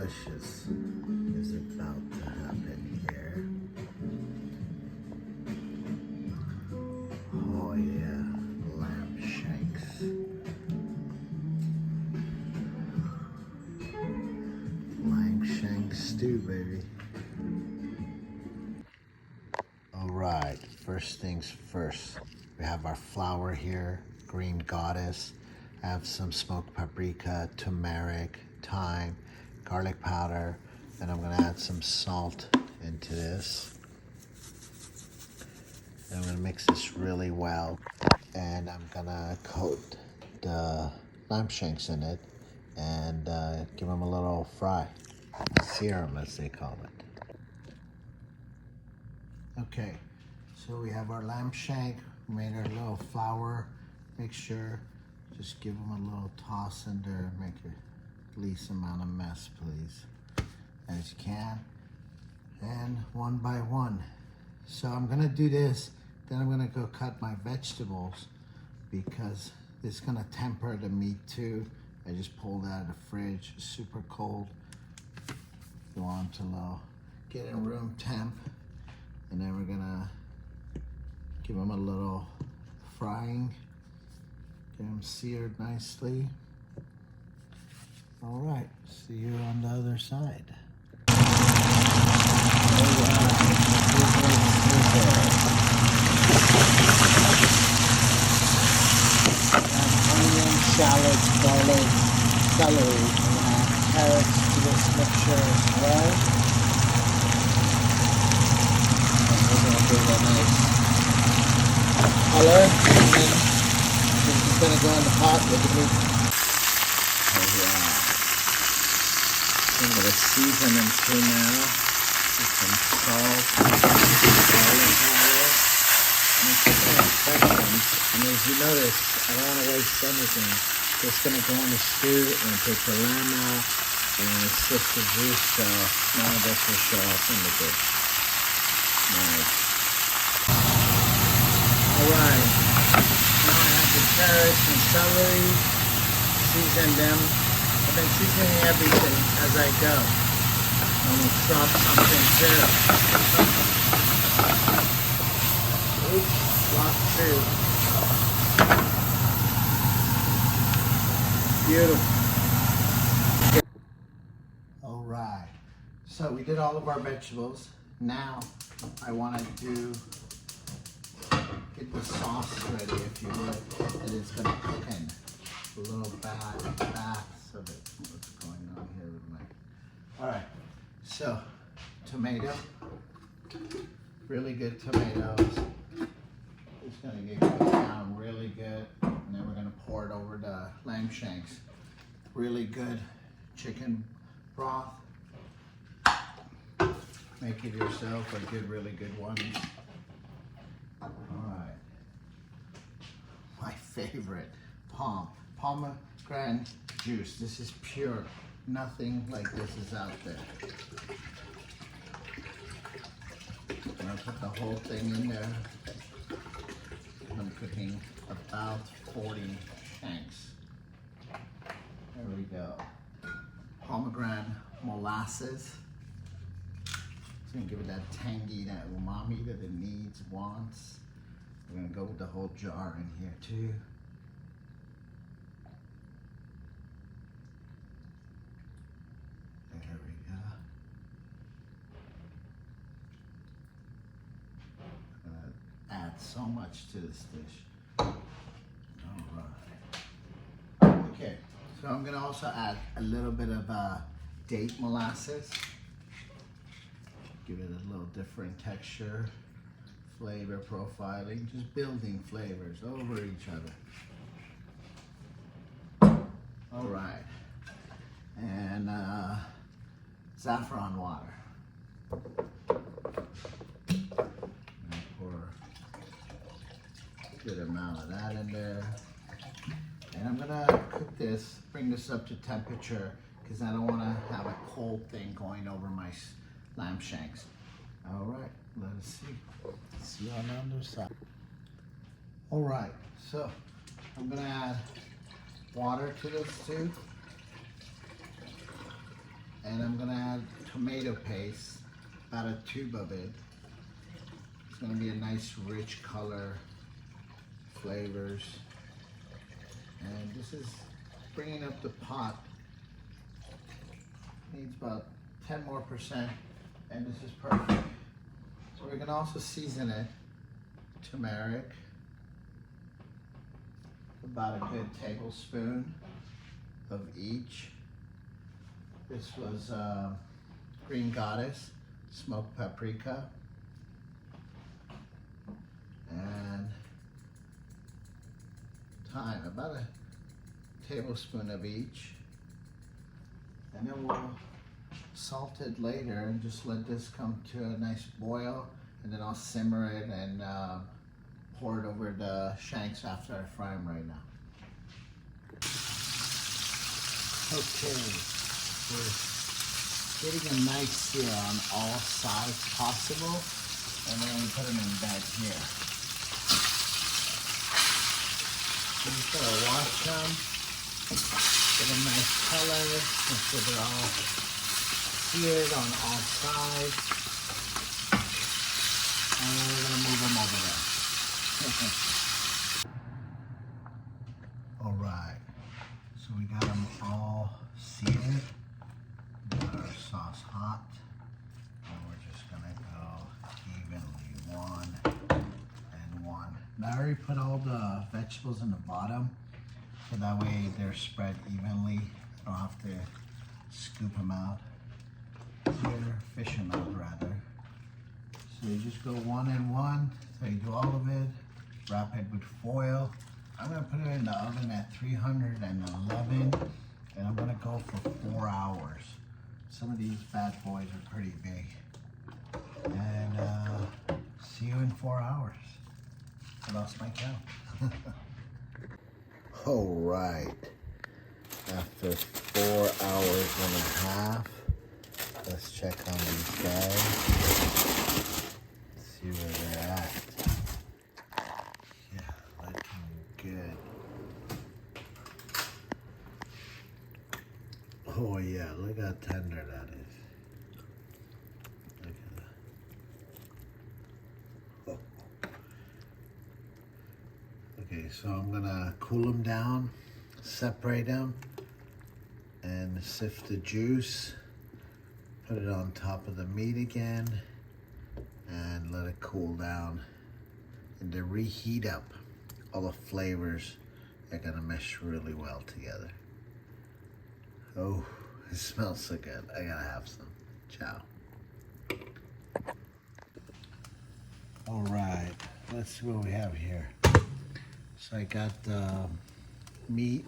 delicious is about to happen here. Oh yeah, lamb shanks. Lamb shank stew, baby. All right, first things first. We have our flour here, green goddess. I have some smoked paprika, turmeric, thyme, garlic powder, and I'm gonna add some salt into this. And I'm gonna mix this really well. And I'm gonna coat the lamb shanks in it and give them a little fry. Sear them, as they call it. Okay, so we have our lamb shank, made our little flour mixture. Just give them a little toss in there, make a least amount of mess, please, as you can. And one by one. So I'm gonna do this, then I'm gonna go cut my vegetables because it's gonna temper the meat too. I just pulled out of the fridge, super cold. Go on to low, get in room temp, and then we're gonna give them a little frying. Get them seared nicely. All right, see you on the other side. Onion, shallots, garlic, celery, and carrots to this mixture as well. And we're gonna give it a nice color, and then this is gonna go in the pot with the meat. Oh yeah. I'm gonna season them too now. With some salt, garlic powder, and some sections. And as you notice, I don't want to waste anything. Just gonna go in the stew and take the lamb out and sift the juice so none of this will show up in the dish. Nice. Alright. Now I have the carrots and celery. Season them. I've been seasoning everything as I go. I'm gonna chop something too. Oops, block two. Beautiful. All right. So we did all of our vegetables. Now I want to get the sauce ready, if you would, that it's gonna cook in. A little baths of it. What's going on here with my... All right. So, tomato, really good tomatoes. It's gonna get cooked down really good, and then we're gonna pour it over the lamb shanks. Really good chicken broth. Make it yourself, a good, really good one. All right. My favorite, pomegranate juice. This is pure. Nothing like this is out there. I'm gonna put the whole thing in there. I'm cooking about 40 shanks. There we go. Pomegranate molasses. It's gonna give it that tangy, that umami that it needs, wants. We're gonna go with the whole jar in here too. There we go. I'm gonna add so much to this dish. All right. Okay, so I'm gonna also add a little bit of date molasses. Give it a little different texture, flavor profiling, just building flavors over each other. All right. And saffron water. Pour a good amount of that in there. And I'm gonna cook this, bring this up to temperature, because I don't wanna have a cold thing going over my lamb shanks. All right, let us see. See you on the other side. All right, so I'm gonna add water to this too. And I'm gonna add tomato paste, about a tube of it. It's gonna be a nice rich color, flavors. And this is bringing up the pot. Needs about 10% more, and this is perfect. So we can also season it. Turmeric, about a good tablespoon of each. This was Green Goddess, smoked paprika, and thyme, about a tablespoon of each. And then we'll salt it later and just let this come to a nice boil, and then I'll simmer it and pour it over the shanks after I fry them right now. Okay, we're getting a nice sear on all sides possible, and then we put them in bed here. So you just gotta wash them, get a nice color, make sure they're all seared on all sides, and then we're gonna move them over there. All right, so we got them all seared. We got our sauce hot, and we're just gonna go evenly, one and one. Now I already put all the vegetables in the bottom, so that way they're spread evenly. I don't have to scoop them out. Here, fish them out rather. So you just go one and one. So you do all of it, wrap it with foil. I'm gonna put it in the oven at 311, and I'm gonna go for 4 hours. Some of these bad boys are pretty big. And see you in 4 hours. I lost my count. All right, after 4 hours and a half, let's check on these guys. See where they're at. Yeah, looking good. Oh yeah, look how tender that is. Look at that. Oh. Okay, so I'm gonna cool them down, separate them, and sift the juice. Put it on top of the meat again and let it cool down, and to reheat up. All the flavors are gonna mesh really well together. Oh, it smells so good. I gotta have some. Ciao. All right, let's see what we have here. So I got the meat.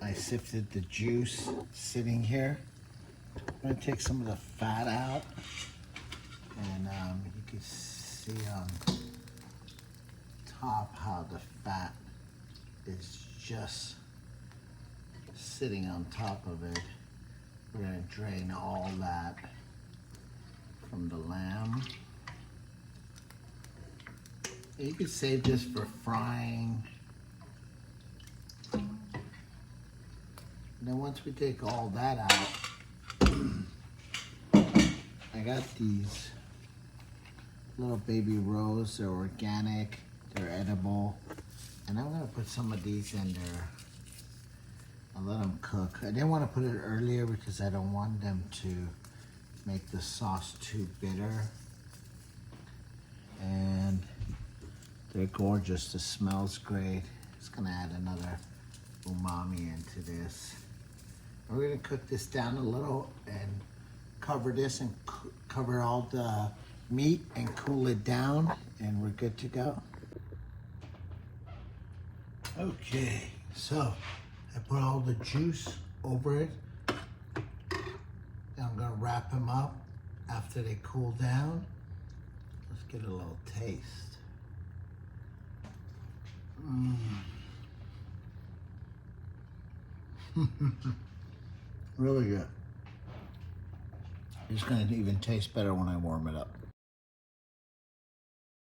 I sifted the juice sitting here. I'm gonna take some of the fat out, and you can see on top how the fat is just sitting on top of it. We're gonna drain all that from the lamb. You can save this for frying. And then once we take all that out, I got these little baby roes. They're organic, they're edible, and I'm gonna put some of these in there and let them cook. I didn't want to put it earlier because I don't want them to make the sauce too bitter. And they're gorgeous, the smell's great. It's gonna add another umami into this. We're gonna cook this down a little and cover this and cover all the meat and cool it down, and we're good to go. Okay, so I put all the juice over it. Now I'm gonna wrap them up after they cool down. Let's get a little taste. Really good. It's gonna even taste better when I warm it up.